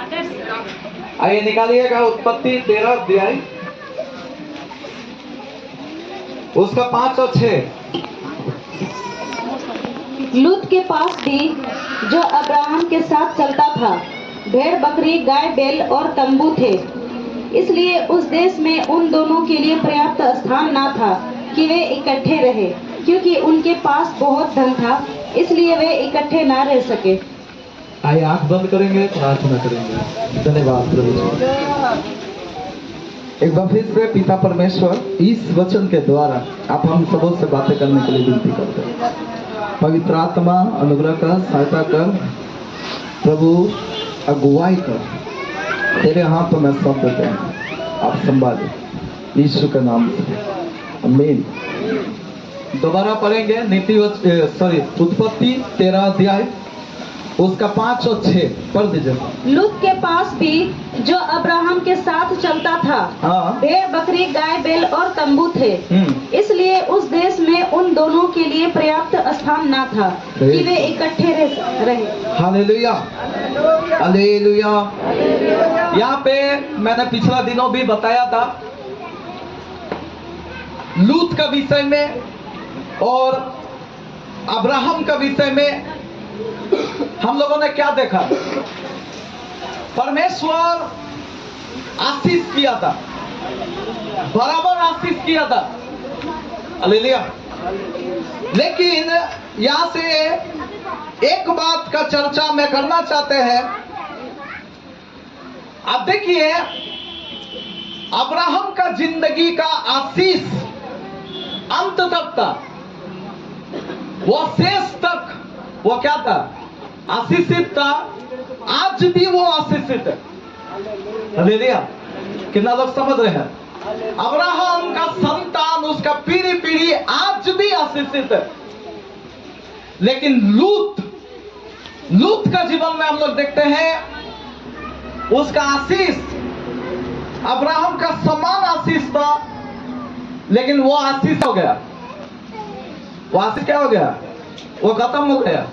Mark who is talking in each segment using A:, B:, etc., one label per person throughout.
A: आइए निकालिएगा उत्पत्ति 13 अध्याय उसका 5 और 6।
B: लूत के पास भी जो अब्राहम के साथ चलता था भेड़ बकरी गाय बैल और तंबू थे, इसलिए उस देश में उन दोनों के लिए पर्याप्त स्थान न था कि वे इकट्ठे रहे, क्योंकि उनके पास बहुत धन था, इसलिए वे इकट्ठे न रह सके।
A: आइए आंख बंद करेंगे, प्रार्थना करेंगे। धन्यवाद प्रभु जी। एक बार फिर से पिता परमेश्वर इस वचन के द्वारा आप हम सबों से बातें करने के लिए विनती करते हैं। पवित्र आत्मा अनुग्रह कर, सहायता कर, प्रभु अगुवाई कर, तेरे हाथों में सौंप देते हैं, आप संभाले यीशु के नाम से, आमीन। दोबारा पढ़ेंगे उत्पत्ति 13 अध्याय उसका 5 और 6 पढ़ दीजिए।
B: लूत के पास भी जो अब्राहम के साथ चलता था भेड़ बकरी गाय बैल और तंबू थे, इसलिए उस देश में उन दोनों के लिए पर्याप्त स्थान न था कि वे इकट्ठे रहे।
A: Hallelujah, hallelujah. यहाँ पे मैंने पिछला दिनों भी बताया था लूत का विषय में और अब्राहम का विषय में। हम लोगों ने क्या देखा? परमेश्वर आशीष किया था, बराबर आशीष किया था, हालेलुया। लेकिन यहां से एक बात का चर्चा मैं करना चाहते हैं। आप देखिए, अब्राहम का जिंदगी का आशीष अंत तक था, वो शेष तक वो क्या था? आशीषित था। आज भी वो आशीषित है, हालेलुया। कितना लोग समझ रहे हैं? अब्राहम का संतान, उसका पीढ़ी पीढ़ी आज भी आशीषित है। लेकिन लूत का जीवन में हम लोग देखते हैं उसका आशीष अब्राहम का समान आशीष था, लेकिन वो आशीष हो गया। वो आशीष क्या हो गया? वो खत्म हो गया,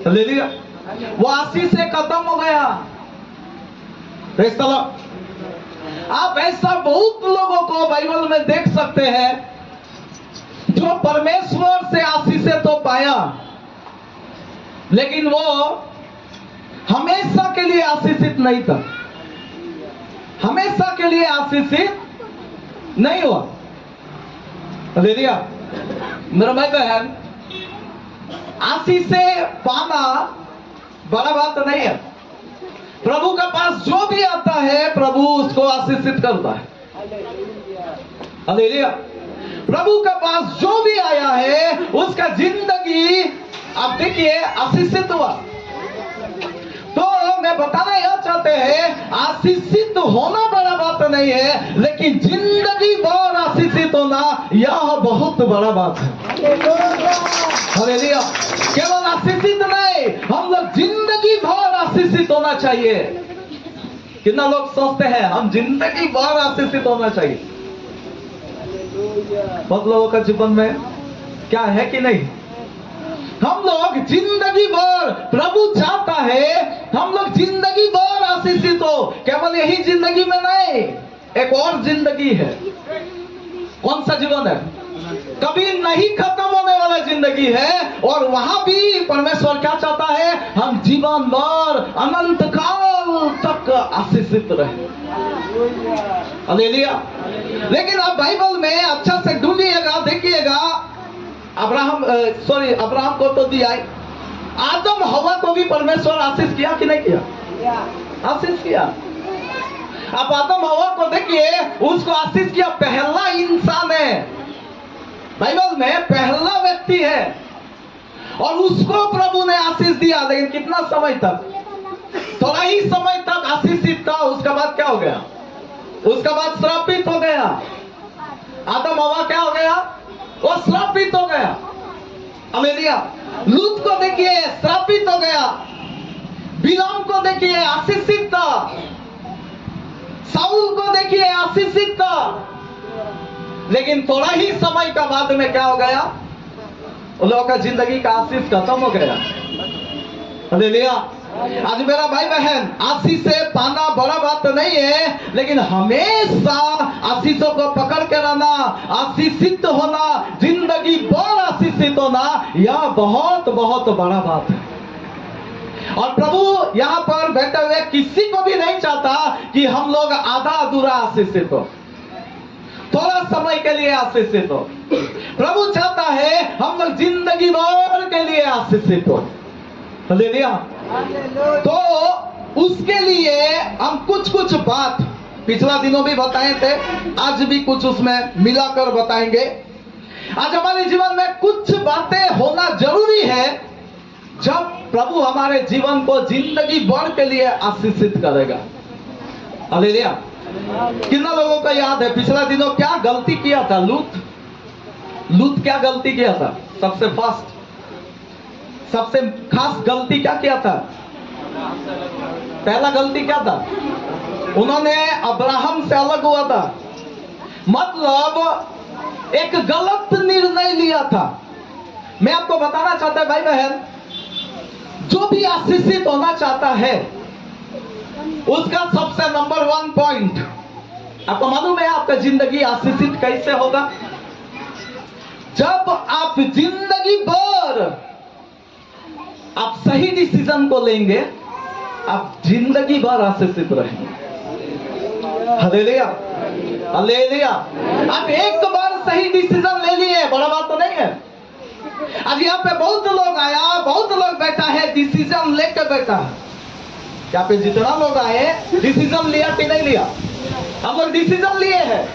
A: हालेलुया। वो आशीष से खत्म हो गया। आप ऐसा बहुत लोगों को बाइबल में देख सकते हैं जो परमेश्वर से आशीष तो पाया, लेकिन वो हमेशा के लिए आशीषित नहीं था, हमेशा के लिए आशीषित नहीं हुआ, हालेलुया। मेरा भाई बहन, आशीष से पाना बड़ा बात नहीं है। प्रभु के पास जो भी आता है प्रभु उसको आशीषित करता है, हालेलुया। प्रभु के पास जो भी आया है उसका जिंदगी आप देखिए आशीषित हुआ। तो मैं बताना यह चाहते हैं, आशीषित होना बड़ा बात नहीं है, लेकिन जिंदगी भर आशीषित होना यह बहुत बड़ा बात है, हालेलुया। केवल आशीषित नहीं, हम लोग जिंदगी भर आशीषित होना चाहिए। कितना लोग सोचते हैं हम जिंदगी भर आशीषित होना चाहिए? बहुत लोगों का जीवन में क्या है कि नहीं? हम लोग जिंदगी भर, प्रभु चाहता है हम लोग जिंदगी भर आशीषित हो। केवल यही जिंदगी में नहीं, एक और जिंदगी है। कौन सा जीवन है? कभी नहीं खत्म होने वाला जिंदगी है, और वहां भी परमेश्वर क्या चाहता है? हम जीवन भर अनंत काल तक आशीषित रहे, हालेलुया। लेकिन आप बाइबल में अच्छा से ढूंढिएगा, देखिएगा, अब्राहम को तो दिया, आदम हवा को भी परमेश्वर आशीष किया कि नहीं किया? आशीष किया। आप आदम हवा को देखिए, उसको आशीष किया। पहला इंसान है बाइबल में, पहला व्यक्ति है, और उसको प्रभु ने आशीष दिया। लेकिन कितना समय तक? थोड़ा ही समय तक आशीषित था। उसके बाद क्या हो गया? उसके बाद श्रापित हो गया। आदम हवा क्या हो गया? वो श्रापित हो गया, हालेलुया। लूत को देखिए श्रापित हो गया, बिलाम को देखिए आशीषित था, साउल को देखिए आशीषित था। लेकिन थोड़ा ही समय का बाद में क्या हो गया? उन लोगों का जिंदगी का आशीष खत्म हो गया, हालेलुया। आज मेरा भाई बहन, आशीष से पाना बड़ा बात नहीं है, लेकिन हमेशा आशीषों को पकड़ के रहना, आशीषित होना, जिंदगी भर आशीषित होना, यह बहुत बहुत बड़ा बात है। और प्रभु यहाँ पर बैठे हुए किसी को भी नहीं चाहता कि हम लोग आधा अधूरा आशीषित हो, थोड़ा समय के लिए आशीषित हो। प्रभु चाहता है हम लोग जिंदगी भर के लिए आशीषित हो। हालेलुया। तो उसके लिए हम कुछ कुछ बात पिछला दिनों भी बताए थे, आज भी कुछ उसमें मिलाकर बताएंगे। आज हमारे जीवन में कुछ बातें होना जरूरी है जब प्रभु हमारे जीवन को जिंदगी भर के लिए आशीषित करेगा। हालेलुया। कितना लोगों को याद है पिछला दिनों क्या गलती किया था लूत क्या गलती किया था? सबसे फास्ट, सबसे खास गलती क्या किया था? पहला गलती क्या था? उन्होंने अब्राहम से अलग हुआ था, मतलब एक गलत निर्णय लिया था। मैं आपको बताना चाहता हूं भाई बहन, जो भी आशीषित होना चाहता है उसका सबसे नंबर 1 पॉइंट, आपको मालूम है आपका जिंदगी आशीषित कैसे होगा? जब आप जिंदगी भर आप सही डिसीजन को लेंगे, आप जिंदगी भर आशीषित रहेंगे। Hallelujah, hallelujah. आप एक बार सही डिसीजन ले लिए, बड़ा बात तो नहीं है। आज यहाँ पे बहुत लोग आया, बहुत लोग बैठा है, डिसीजन लेकर बैठा है। यहाँ पे जितना लोग आए, डिसीजन लिया कि नहीं लिया? हम लोग डिसीजन लिए हैं।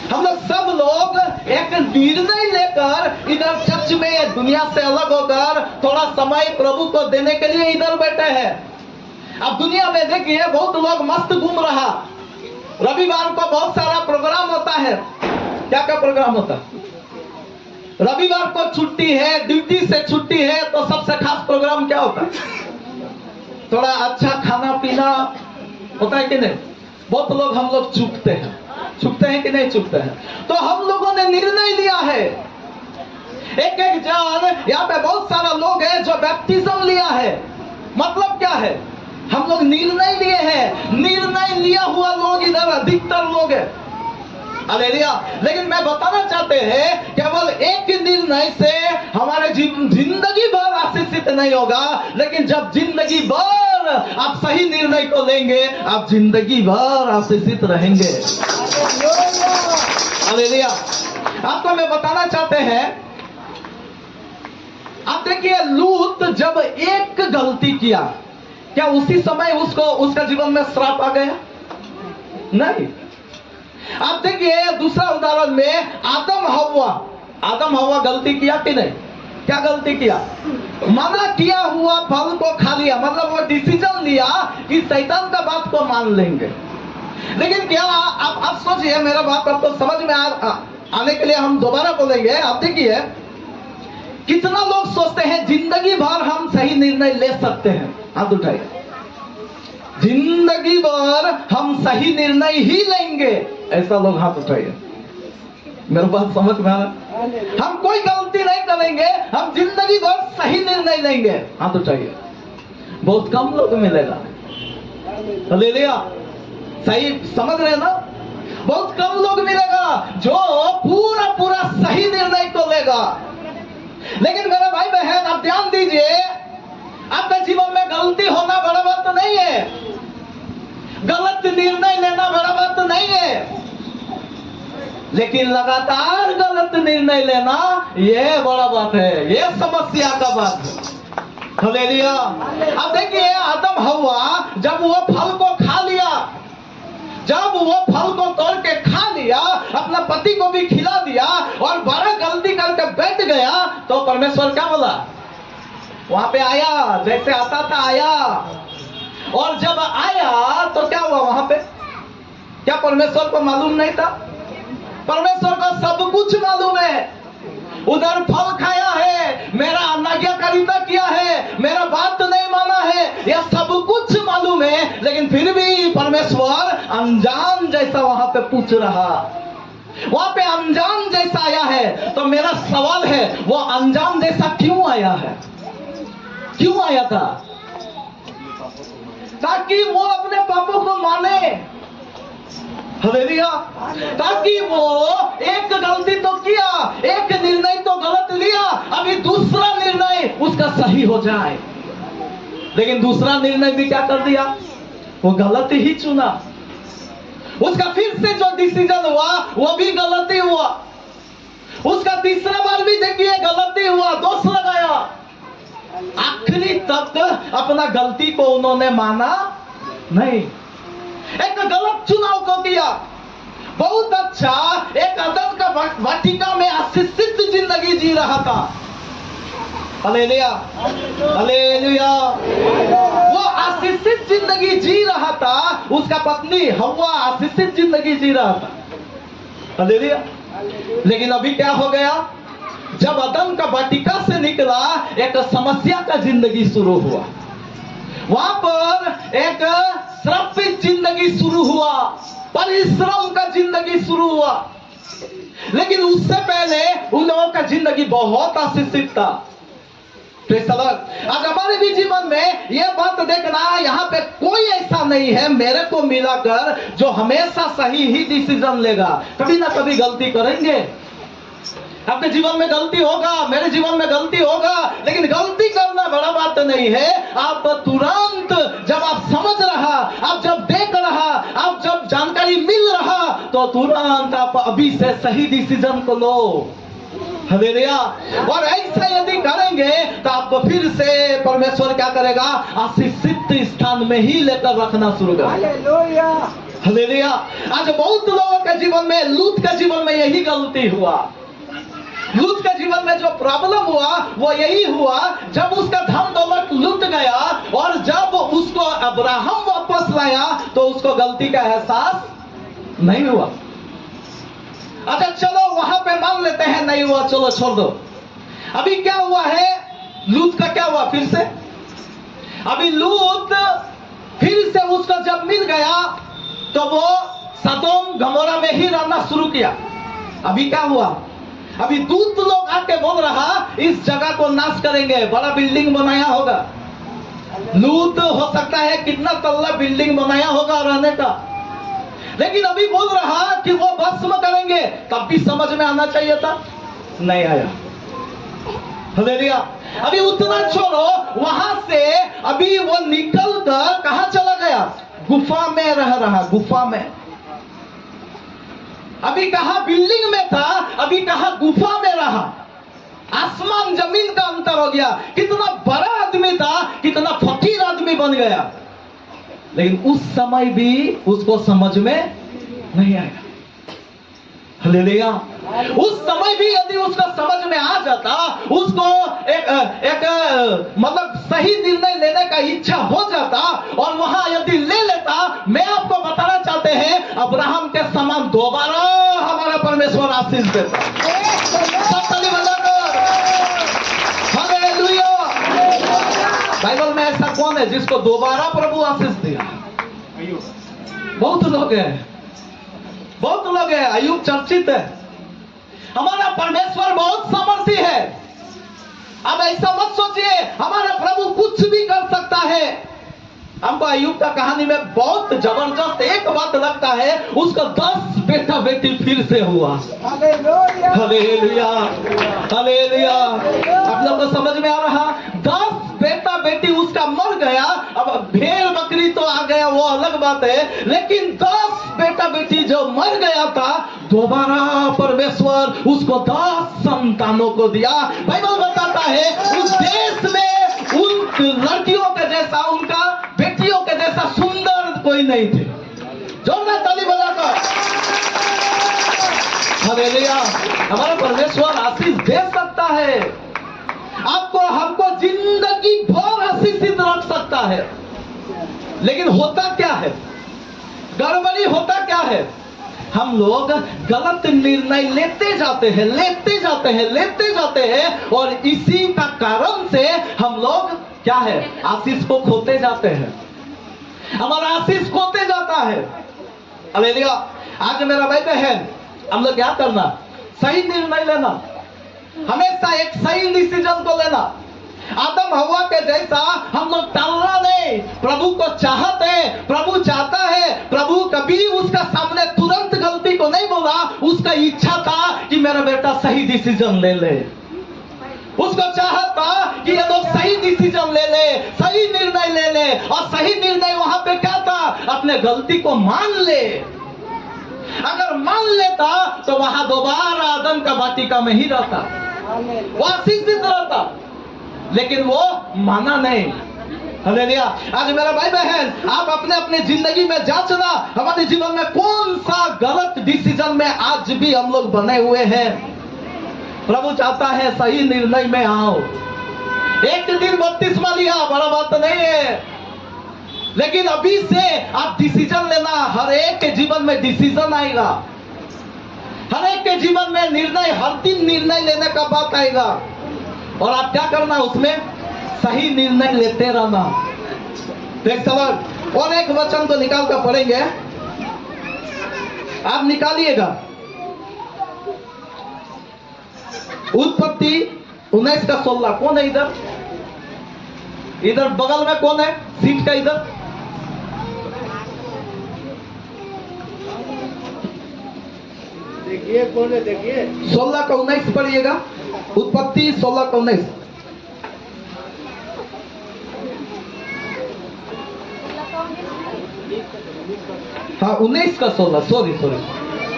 A: हम लोग सब लोग एक निर्णय लेकर इधर चर्च में दुनिया से अलग होकर थोड़ा समय प्रभु को देने के लिए इधर बैठे हैं। अब दुनिया में देखिए बहुत लोग मस्त घूम रहा। रविवार को बहुत सारा प्रोग्राम होता है। क्या क्या प्रोग्राम होता है? रविवार को छुट्टी है, ड्यूटी से छुट्टी है, तो सबसे खास प्रोग्राम क्या होता है? थोड़ा अच्छा खाना पीना होता है कि नहीं? बहुत लोग हम लोग चूकते हैं कि नहीं चूकते हैं? तो हम लोगों ने निर्णय लिया है, एक एक जन यहाँ पे बहुत सारा लोग हैं जो बैप्टिज्म लिया है। मतलब क्या है? हम लोग निर्णय लिए हैं। निर्णय लिया हुआ लोग इधर अधिकतर लोग हैं। हालेलुया। लेकिन मैं बताना चाहते हैं केवल एक निर्णय से हमारे जिंदगी भर आशीषित नहीं होगा, लेकिन जब जिंदगी भर आप सही निर्णय को लेंगे, आप जिंदगी भर आशीषित रहेंगे। हालेलुया। आपको मैं बताना चाहते हैं, आप देखिए लूत जब एक गलती किया, क्या उसी समय उसको उसका जीवन में श्राप आ गया? नहीं। आप देखिए दूसरा उदाहरण में आदम हवा गलती किया कि नहीं? क्या गलती किया? मना किया हुआ फल को खा लिया, मतलब वो डिसीजन लिया कि शैतान का बात को मान लेंगे। लेकिन क्या आप सोचिए, मेरा बात आपको समझ में आने के लिए हम दोबारा बोलेंगे। आप देखिए कितना लोग सोचते हैं जिंदगी भर हम सही निर्णय ले सकते हैं। हाथ उठाइए। जिंदगी भर हम सही निर्णय ही लेंगे, ऐसा लोग हाथ उठाइए। मेरे बात समझ में आ रहा? हम कोई गलती नहीं करेंगे, हम जिंदगी भर सही निर्णय लेंगे। हाथ उठाइए। बहुत कम लोग मिलेगा। हालेलुया। सही समझ रहे ना? बहुत कम लोग मिलेगा जो पूरा पूरा सही निर्णय को लेगा। लेकिन मेरा भाई बहन आप ध्यान दीजिए, आपके जीवन में गलती होना बड़ा बात तो नहीं है, गलत निर्णय लेना बड़ा बात तो नहीं है, लेकिन लगातार गलत निर्णय लेना यह बड़ा बात है, यह समस्या का बात है। हालेलुया। अब देखिए आदम हव्वा जब वो फल को खा लिया, जब वो फल को तोड़ के खा लिया, अपना पति को भी खिला दिया और बड़ा गलती करके बैठ गया, तो परमेश्वर क्या बोला? वहां पे आया, जैसे आता था आया। और जब आया तो क्या हुआ वहां पे? क्या परमेश्वर को मालूम नहीं था? परमेश्वर को सब कुछ मालूम है। उधर फल खाया है, मेरा आज्ञाकारिता किया है, मेरा बात नहीं माना है, यह सब कुछ मालूम है, लेकिन फिर भी परमेश्वर अनजान जैसा वहां पे पूछ रहा। वहां पे अनजान जैसा आया है। तो मेरा सवाल है, वो अनजान जैसा क्यों आया है? क्यों आया था? ताकि वो अपने पापों को माने। हालेलुया। ताकि वो एक गलती तो किया, एक निर्णय तो गलत लिया, अभी दूसरा निर्णय उसका सही हो जाए। लेकिन दूसरा निर्णय भी क्या कर दिया, वो गलत ही चुना। उसका फिर से जो डिसीजन हुआ वो भी गलती हुआ। उसका तीसरा बार भी देखिए गलती हुआ, दोष लगाया। आखिरी तक अपना गलती को उन्होंने माना नहीं, एक गलत चुनाव को किया। बहुत अच्छा एक अदन का वाटिका में आशीषित जिंदगी जी रहा था। Hallelujah, hallelujah. वो आशीषित जिंदगी जी रहा था, उसका पत्नी हव्वा आशीषित जिंदगी जी रहा था। हालेलुया। लेकिन अभी क्या हो गया, जब अदन का वाटिका से निकला एक समस्या का जिंदगी शुरू हुआ। वहां पर एक श्रापित जिंदगी शुरू हुआ, परिश्रम का जिंदगी शुरू हुआ। लेकिन उससे पहले उन लोगों का जिंदगी बहुत आशीषित था। आज हमारे भी जीवन में यह बात देखना, यहाँ पे कोई ऐसा नहीं है मेरे को मिलाकर जो हमेशा सही ही डिसीजन लेगा। कभी ना कभी गलती करेंगे, आपके जीवन में गलती होगा, मेरे जीवन में गलती होगा। लेकिन गलती करना बड़ा बात नहीं है। आप तुरंत जब आप समझ रहा, आप जब देख रहा, आप जब जानकारी मिल रहा, तो तुरंत आप अभी से सही डिसीजन को लो। हालेलुया। और ऐसा यदि करेंगे तो आपको फिर से परमेश्वर क्या करेगा, आशीषित स्थान में ही लेकर रखना शुरू करेगा। Hallelujah, hallelujah. आज बहुत लोगों के जीवन में, लूत के जीवन में यही गलती हुआ। लूत के जीवन में जो प्रॉब्लम हुआ वो यही हुआ, जब उसका धन दौलत लूट गया और जब उसको अब्राहम वापस लाया तो उसको गलती का एहसास नहीं हुआ। अच्छा चलो वहां पे मान लेते हैं नहीं हुआ, चलो छोड़ दो। अभी क्या हुआ है, लूत का क्या हुआ फिर से। अभी लूत फिर से उसको जब मिल गया तो वो सदोम गमोरा में ही रहना शुरू किया। अभी क्या हुआ, अभी दूत लोग आके बोल रहा इस जगह को नाश करेंगे, बड़ा बिल्डिंग बनाया होगा। लूत हो सकता है कितना तल्ला बिल्डिंग बनाया होगा रहने का, लेकिन अभी बोल रहा कि वो भस्म करेंगे। तब भी समझ में आना चाहिए था, नहीं आया। हालेलुया। अभी उतना छोड़ो, वहां से अभी वो निकल कर कहां चला गया, गुफा में रह रहा, गुफा में। अभी कहा बिल्डिंग में था, अभी कहा गुफा में रहा। आसमान जमीन का अंतर हो गया। कितना बड़ा आदमी था, कितना फकीर आदमी बन गया। लेकिन उस समय भी उसको समझ में नहीं आया। हालेलुया। उस समय भी यदि उसका समझ में आ जाता, उसको एक मतलब सही निर्णय लेने का इच्छा हो जाता और वहां यदि ले लेता, मैं आपको बताना चाहते हैं अब्राहम के समान दोबारा हमारा परमेश्वर आशीष देता। हालेलुया। बाइबल में ऐसा कौन है जिसको दोबारा प्रभु आशीष दिया? बहुत लोग हैं, बहुत लोग हैं। अय्यूब चर्चित है। हमारा परमेश्वर बहुत सामर्थी है। अब ऐसा मत सोचिए हमारा प्रभु कुछ भी कर सकता है। हमको अय्यूब का कहानी में बहुत जबरदस्त एक बात लगता है, उसका 10 बेटा बेटी फिर से हुआ। Hallelujah, hallelujah, hallelujah. आप लोग को समझ में आ रहा, 10 बेटा बेटी उसका मर गया। अब भेड़ बकरी तो आ गया, वो अलग बात है, लेकिन 10 बेटा बेटी जो मर गया था, दोबारा परमेश्वर उसको 10 संतानों को दिया। बाइबल बताता है उस देश में उन लड़कियों के जैसा, उनका बेटियों के जैसा सुंदर कोई नहीं थे। जोरदार ताली बजाकर हालेलुया। हमारा परमेश्वर आशीष दे सकता है, आपको हमको जिंदगी भर आशीषित रख सकता है। लेकिन होता क्या है, गड़बड़ी होता क्या है, हम लोग गलत निर्णय लेते जाते हैं, लेते जाते हैं, लेते जाते हैं, और इसी का कारण से हम लोग क्या है, आशीष को खोते जाते हैं। हमारा आशीष खोते जाता है। हालेलुया। आज मेरा भाई बहन, हम लोग क्या करना, सही निर्णय लेना, हमेशा एक सही डिसीजन को लेना। आदम हवा के जैसा हम लोग टालना नहीं। प्रभु को चाहते हैं, प्रभु चाहता है। प्रभु कभी उसका सामने तुरंत गलती को नहीं बोला। उसका इच्छा था कि मेरा बेटा सही डिसीजन ले ले। उसको चाहता कि ये लोग सही डिसीजन ले ले, सही निर्णय ले ले। और सही निर्णय वहां पे क्या था? अपने गलती को मान ले। अगर मान लेता तो वहां दोबारा आदम का वाटिका में ही रहता, वो आशीषित रहता। लेकिन वो माना नहीं। हालेलुया। आज मेरा भाई बहन, आप अपने अपने जिंदगी में जांचना, हमारे जीवन में कौन सा गलत डिसीजन में आज भी हम लोग बने हुए हैं। प्रभु चाहता है सही निर्णय में आओ। एक दिन बपतिस्मा लिया, बड़ा बात नहीं है, लेकिन अभी से आप डिसीजन लेना। हर एक के जीवन में डिसीजन आएगा, हर एक के जीवन में निर्णय, हर दिन निर्णय लेने का बात आएगा। और आप क्या करना? उसमें सही निर्णय लेते रहना। एक सवाल और एक वचन को निकाल कर पढ़ेंगे, आप निकालिएगा। उत्पत्ति 19 का 16। कौन है इधर? इधर बगल में कौन है सीट का? इधर
C: देखिए कौन है, देखिए
A: 16 का 19 पढ़िएगा। उत्पत्ति 16 का 19। हाँ 19 का 16, सॉरी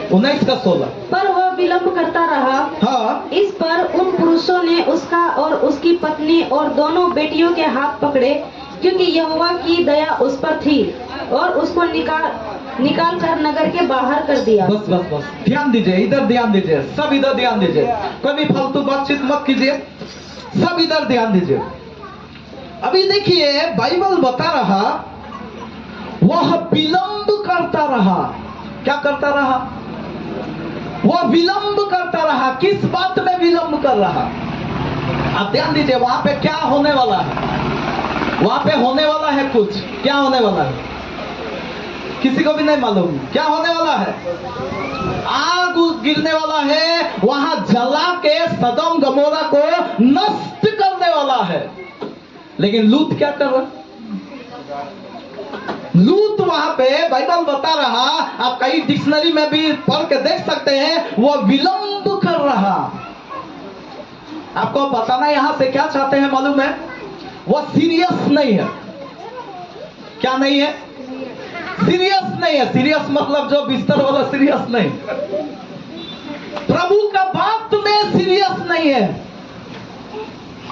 A: 19 का 16।
B: पर वह विलंब करता रहा।
A: हाँ
B: इस पर उन पुरुषों ने उसका और उसकी पत्नी और दोनों बेटियों के हाथ पकड़े, क्योंकि यहोवा की दया उस पर थी, और उसको निकाल कर नगर के बाहर कर दिया।
A: बस बस बस, ध्यान दीजिए, इधर ध्यान दीजिए, सब इधर ध्यान दीजिए। कोई भी फालतू बातचीत मत कीजिए, सब इधर ध्यान दीजिए। अभी देखिए बाइबल बता रहा, वह विलंब करता रहा। क्या करता रहा? वह विलंब करता रहा। किस बात में विलंब कर रहा? आप ध्यान दीजिए, वहां पे क्या होने वाला है? वहां पे होने वाला है कुछ। क्या होने वाला है? किसी को भी नहीं मालूम क्या होने वाला है। आग गिरने वाला है, वहां जला के सदोम गमोरा को नष्ट करने वाला है। लेकिन लूत क्या कर रहा? लूत वहां पे बाइबल बता रहा, आप कई डिक्शनरी में भी पढ़ के देख सकते हैं, वो विलंब कर रहा। आपको बताना यहां से क्या चाहते हैं मालूम है? वो सीरियस नहीं है। क्या नहीं है? सीरियस नहीं है। सीरियस मतलब जो बिस्तर वाला सीरियस नहीं, प्रभु का बात में सीरियस नहीं है।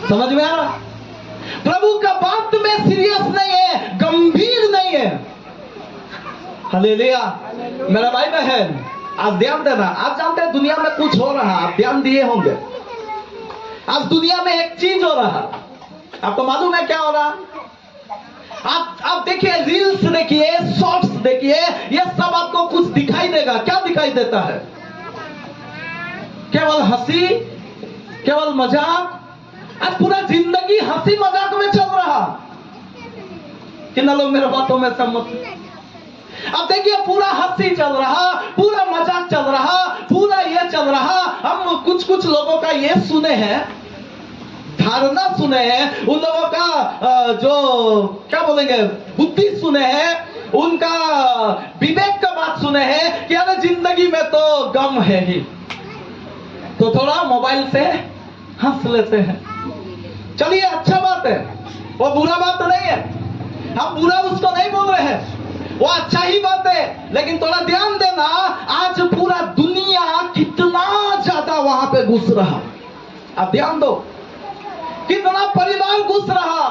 A: समझ में आ रहा? प्रभु का बात में सीरियस नहीं है, गंभीर नहीं है। हालेलुया। मेरा भाई बहन, आज ध्यान देना। आप जानते हैं दुनिया में कुछ हो रहा, आप ध्यान दिए होंगे। आज दुनिया में एक चीज हो रहा, आपको मालूम है क्या हो रहा? आप देखिए, रील्स देखिए, शॉर्ट्स देखिए, ये सब आपको कुछ दिखाई देगा। क्या दिखाई देता है? केवल हंसी, केवल मजाक। आज पूरा जिंदगी हंसी मजाक में चल रहा। कितना लोग मेरे बातों में सहमत? अब देखिए, पूरा हंसी चल रहा, पूरा मजाक चल रहा, पूरा ये चल रहा। हम कुछ लोगों का ये सुने हैं, धारणा सुने हैं, उन लोगों का जो क्या बोलेंगे बुद्धि सुने हैं, उनका विवेक का बात सुने हैं कि अरे जिंदगी में तो गम है ही, तो थोड़ा मोबाइल से हंस लेते हैं। चलिए, अच्छा बात है, वो बुरा बात तो नहीं है, हम बुरा उसको नहीं बोल रहे हैं, वो अच्छा ही बात है। लेकिन थोड़ा ध्यान देना, आज पूरा दुनिया कितना ज्यादा वहां पे घुस रहा। आप ध्यान दो, कितना परिवार घुस रहा,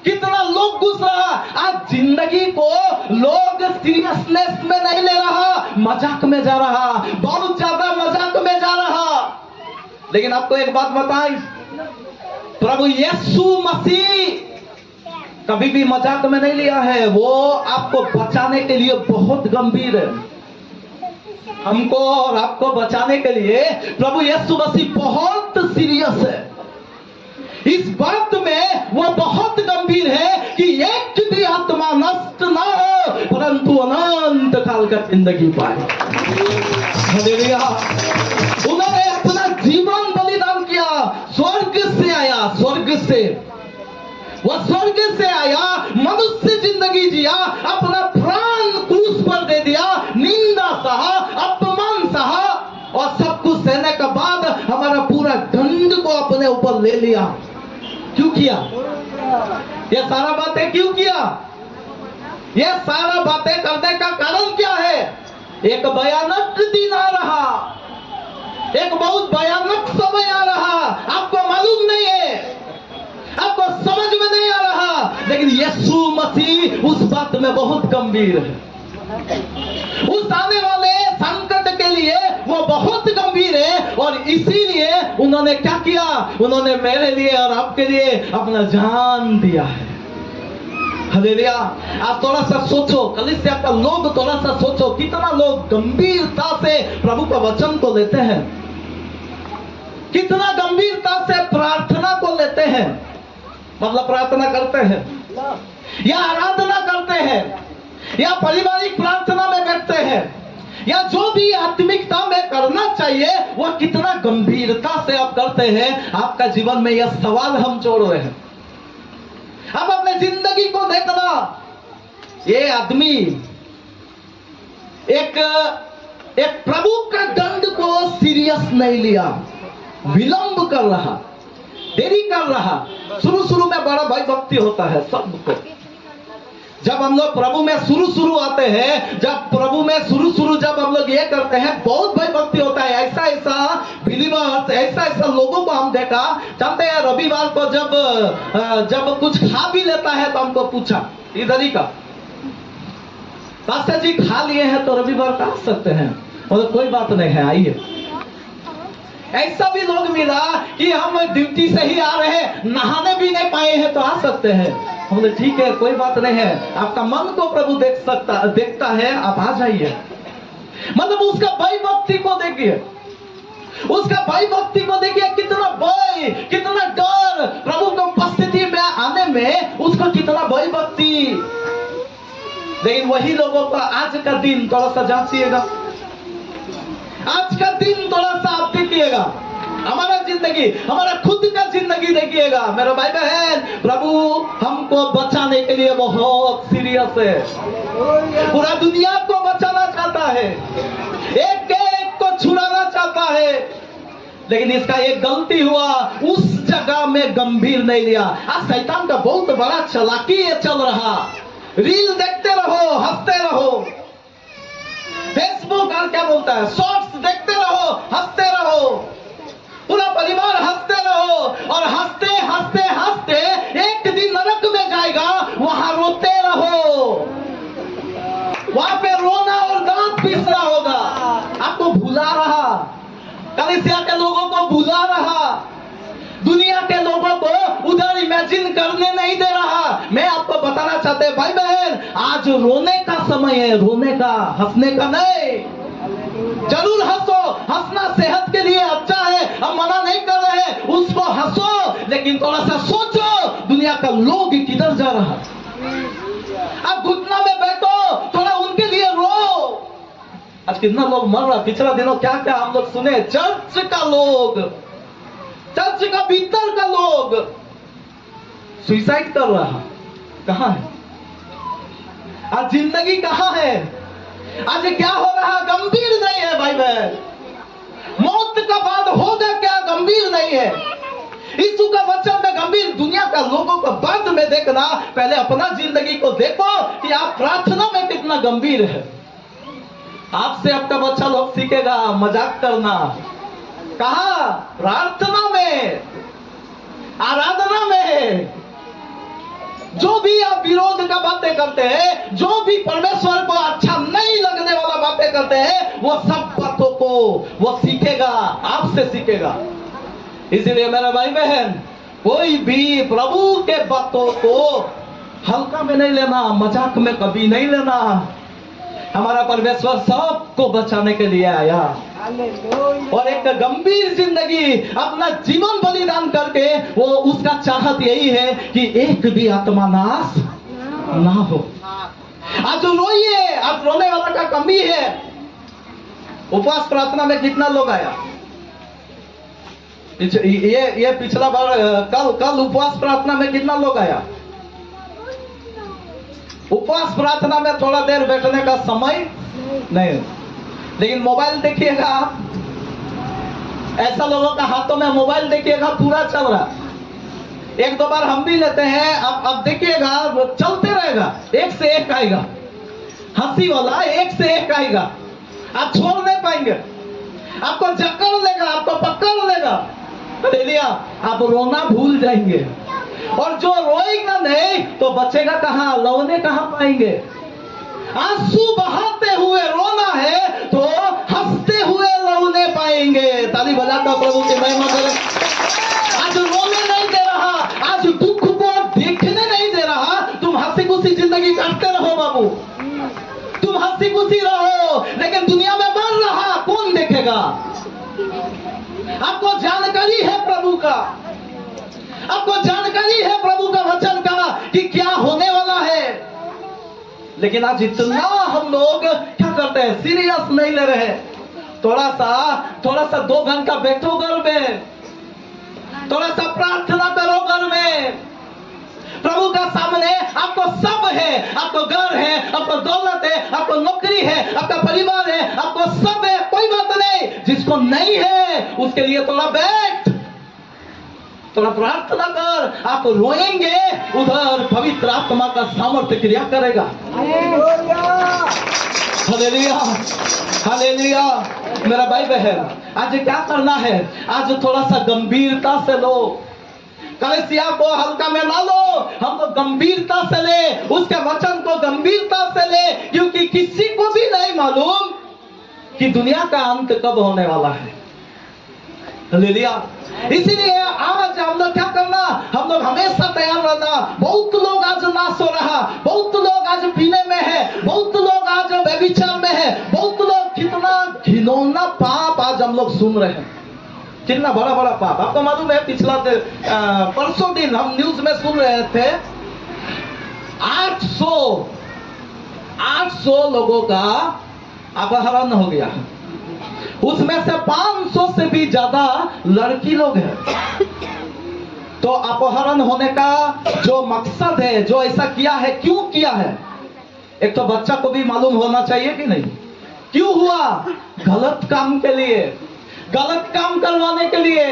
A: कितना लोग घुस रहा। आज जिंदगी को लोग सीरियसनेस में नहीं ले रहा, मजाक में जा रहा, बहुत ज्यादा मजाक में जा रहा। लेकिन आपको एक बात बताएं, प्रभु यीशु मसीह कभी भी मजाक में नहीं लिया है। वो आपको बचाने के लिए बहुत गंभीर है। हमको और आपको बचाने के लिए प्रभु यीशु मसीह बहुत सीरियस है। इस बात में वो बहुत गंभीर है कि एक भी आत्मा नष्ट ना हो, परंतु अनंत काल का जिंदगी पाए। हालेलुया। उन्होंने अपना जीवन बलिदान किया, स्वर्ग से आया, स्वर्ग से मनुष्य जिंदगी जिया, अपना प्राण क्रूस पर दे दिया, निंदा सहा, अपमान सहा, और सब कुछ सहने के बाद हमारा पूरा दंड को अपने ऊपर ले लिया। क्यों किया? ये सारा बातें क्यों किया? ये सारा बातें करने का कारण क्या है? एक भयानक दिन आ रहा, एक बहुत भयानक समय आ रहा। आपको मालूम नहीं है, आपको समझ में नहीं आ रहा, लेकिन यीशु मसीह उस बात में बहुत गंभीर है। उस आने वाले संकट के लिए वो बहुत गंभीर है, और इसीलिए उन्होंने क्या किया? उन्होंने मेरे लिए और आपके लिए अपना जान दिया है। हालेलुया। आज थोड़ा सा सोचो, कलीसिया का लोग थोड़ा सा सोचो, कितना लोग गंभीरता से प्रभु का वचन को लेते हैं, कितना गंभीरता से प्रार्थना को लेते हैं। मतलब प्रार्थना करते हैं या आराधना करते हैं या पारिवारिक प्रार्थना में बैठते हैं या जो भी आत्मिकता में करना चाहिए, वह कितना गंभीरता से आप करते हैं। आपका जीवन में यह सवाल हम जोड़ रहे हैं। अब अपने जिंदगी को देखना, ये आदमी एक प्रभु का दंड को सीरियस नहीं लिया, विलंब कर रहा, देरी कर रहा। शुरू में बड़ा भय भक्ति होता है सबको। जब हम लोग प्रभु में शुरू आते हैं, जब प्रभु में शुरू जब हम लोग ये करते हैं, बहुत भय भक्ति होता है। ऐसा बिलीवर्स, ऐसा लोगों को हम देखा। जानते हैं, रविवार को जब कुछ खा भी लेता है तो हमको पूछा, इधर ही का पास्टर जी खा लिए हैं तो रविवार का आ सकते हैं? मतलब कोई बात नहीं है, आइए। ऐसा भी लोग मिला कि हम ड्यूटी से ही आ रहे हैं, नहाने भी नहीं पाए हैं तो आ सकते हैं। हम बोले ठीक है, कोई बात नहीं है, आपका मन को प्रभु देखता है, आप आ जाइए। मतलब उसका भय भक्ति को देखिए, उसका भय भक्ति को देखिए, कितना भय, कितना डर, प्रभु की उपस्थिति में आने में उसको कितना भय भक्ति। लेकिन वही लोगों को आज का दिन थोड़ा सा जांचिएगा, आज का दिन थोड़ा सा आप देखिएगा, हमारा जिंदगी, हमारा खुद का जिंदगी देखिएगा। मेरे भाई बहन, प्रभु हमको बचाने के लिए बहुत सीरियस है, पूरा दुनिया को बचाना चाहता है, एक को छुड़ाना चाहता है। लेकिन इसका एक गलती हुआ, उस जगह में गंभीर नहीं लिया। आज शैतान का बहुत बड़ा चालाकी चल रहा। रील देखते रहो, हंसते रहो, फेसबुक और क्या बोलता है, शॉर्ट्स देखते रहो, हंसते रहो, पूरा परिवार हंसते रहो, और हंसते हंसते हंसते एक दिन नरक में जाएगा, वहां रोते रहो, वहां पे रोना और दांत पीसना होगा। आपको भुला रहा, कलीसिया के लोगों को भुला रहा, दुनिया के लोगों को उधर इमेजिन करने नहीं दे रहा। मैं आपको बताना चाहते भाई बहन, आज रोने का समय है, रोने का, हंसने का नहीं। जरूर हंसो, हंसना सेहत के लिए अच्छा है, हम मना नहीं कर रहे, उसको हंसो, लेकिन थोड़ा सा सोचो दुनिया का लोग किधर जा रहा। अब घुटना में बैठो, थोड़ा उनके लिए रो। आज कितना लोग मर रहा, पिछला दिनों क्या क्या हम लोग सुने, चर्च का लोग, चर्च का भीतर का लोग सुसाइड कर रहा। कहां है आज जिंदगी, कहां है आज? क्या हो रहा गंभीर नहीं है भाई बहन। मौत का बाद होगा क्या गंभीर नहीं है। यीशु का वचन में गंभीर, दुनिया का लोगों को बाद में देखना, पहले अपना जिंदगी को देखो कि आप प्रार्थना में कितना गंभीर है। आपसे आपका बच्चा लोग सीखेगा मजाक करना। कहा? प्रार्थना में, आराधना में। जो भी आप विरोध का बातें करते हैं, जो भी परमेश्वर को अच्छा नहीं लगने वाला बातें करते हैं, वो सब बातों को वो सीखेगा, आपसे सीखेगा। इसलिए मेरा भाई बहन, कोई भी प्रभु के बातों को हल्का में नहीं लेना, मजाक में कभी नहीं लेना। हमारा परमेश्वर सबको बचाने के लिए आया और एक गंभीर जिंदगी अपना जीवन बलिदान करके, वो उसका चाहत यही है कि एक भी आत्मा नाश ना हो। आज रोइए, आज रोने वाला का कमी है। उपवास प्रार्थना में कितना लोग आया? ये पिछला बार कल उपवास प्रार्थना में कितना लोग आया? उपवास प्रार्थना में थोड़ा देर बैठने का समय नहीं, लेकिन मोबाइल देखिएगा आप, ऐसा लोगों का हाथों में मोबाइल देखिएगा पूरा चल रहा। एक दो बार हम भी लेते हैं, अब देखिएगा चलते रहेगा, एक से एक आएगा, हंसी वाला एक से एक आएगा, आप छोड़ नहीं पाएंगे, आपको जकड़ लेगा, आपको पकड़ लेगा, हालेलुया, आप रोना भूल जाएंगे। और जो रोएगा नहीं तो बचेगा कहाँ, लौने कहाँ पाएंगे। आंसू बहाते हुए रोना है तो हंसते हुए लौने पाएंगे। ताली बजाकर प्रभु की महिमा करें। आज रोने नहीं दे रहा, आज दुख को देखने नहीं दे रहा, तुम हंसी खुशी जिंदगी काटते रहो बाबू, तुम हंसी खुशी रहो, लेकिन दुनिया में मर रहा कौन देखेगा। आपको जानकारी है प्रभु का, आपको जानकारी है प्रभु का वचन का कि क्या होने वाला है, लेकिन आज इतना हम लोग क्या करते हैं, सीरियस नहीं ले रहे। थोड़ा सा 2 घंटा बैठो घर में, थोड़ा सा प्रार्थना करो घर में, प्रभु का सामने आपको सब है, आपको घर है, आपको दौलत है, आपको नौकरी है, आपका परिवार है, आपको सब है, कोई बात नहीं। जिसको नहीं है उसके लिए थोड़ा बैठ, थोड़ा प्रार्थना कर, आप रोएंगे, उधर पवित्र आत्मा का सामर्थ्य क्रिया करेगा। Hallelujah, hallelujah. मेरा भाई बहन, आज क्या करना है, आज थोड़ा सा गंभीरता से लो, कलीसिया को हल्का में ना लो, हम तो गंभीरता से ले, उसके वचन को गंभीरता से ले, क्योंकि किसी को भी नहीं मालूम कि दुनिया का अंत कब होने वाला है। हालेलुया। इसीलिए आज हम लोग क्या करना, हम लोग हमेशा तैयार रहना। बहुत लोग आज नाश हो रहा, बहुत लोग आज पीने में है, बहुत लोग आज व्यभिचार में है, बहुत लोग, कितना घिनौना पाप आज हम लोग सुन रहे हैं, कितना बड़ा बड़ा पाप। आपको मालूम है, पिछला परसों दिन हम न्यूज में सुन रहे थे 800 लोगों का अपहरण हो गया, उसमें से 500 से भी ज्यादा लड़की लोग हैं। तो अपहरण होने का जो मकसद है, जो ऐसा किया है, क्यों किया है, एक तो बच्चा को भी मालूम होना चाहिए कि नहीं, क्यों हुआ, गलत काम के लिए, गलत काम करवाने के लिए,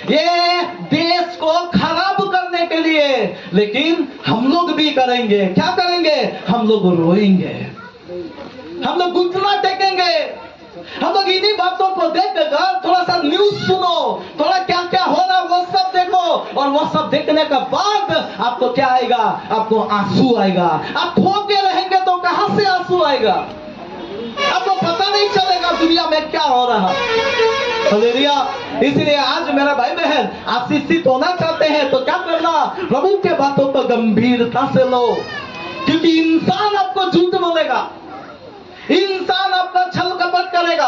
A: ये देश को खराब करने के लिए। लेकिन हम लोग भी करेंगे, क्या करेंगे, हम लोग रोएंगे, हम लोग घुटना टेकेंगे, हम लोग इन्हीं बातों को देखकर थोड़ा सा न्यूज सुनो, थोड़ा क्या क्या हो रहा वो सब देखो, और वो सब देखने के बाद आपको क्या आएगा, आपको आंसू आएगा। आप खोके रहेंगे तो कहां से आंसू आएगा, आपको पता नहीं चलेगा दुनिया में क्या हो रहा। हालेलुया। इसलिए आज मेरा भाई बहन आशीषित होना चाहते हैं तो क्या करना, प्रभु के बातों को गंभीरता से लो, क्योंकि इंसान आपको झूठ बोलेगा, इंसान आपका छल कपट करेगा,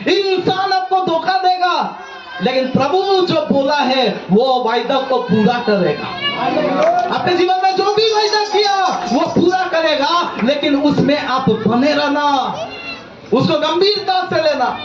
A: इंसान आपको धोखा देगा, लेकिन प्रभु जो बोला है वो वायदा को पूरा करेगा। अपने जीवन में जो भी वायदा किया वो पूरा करेगा, लेकिन उसमें आप बने रहना, उसको गंभीरता से लेना।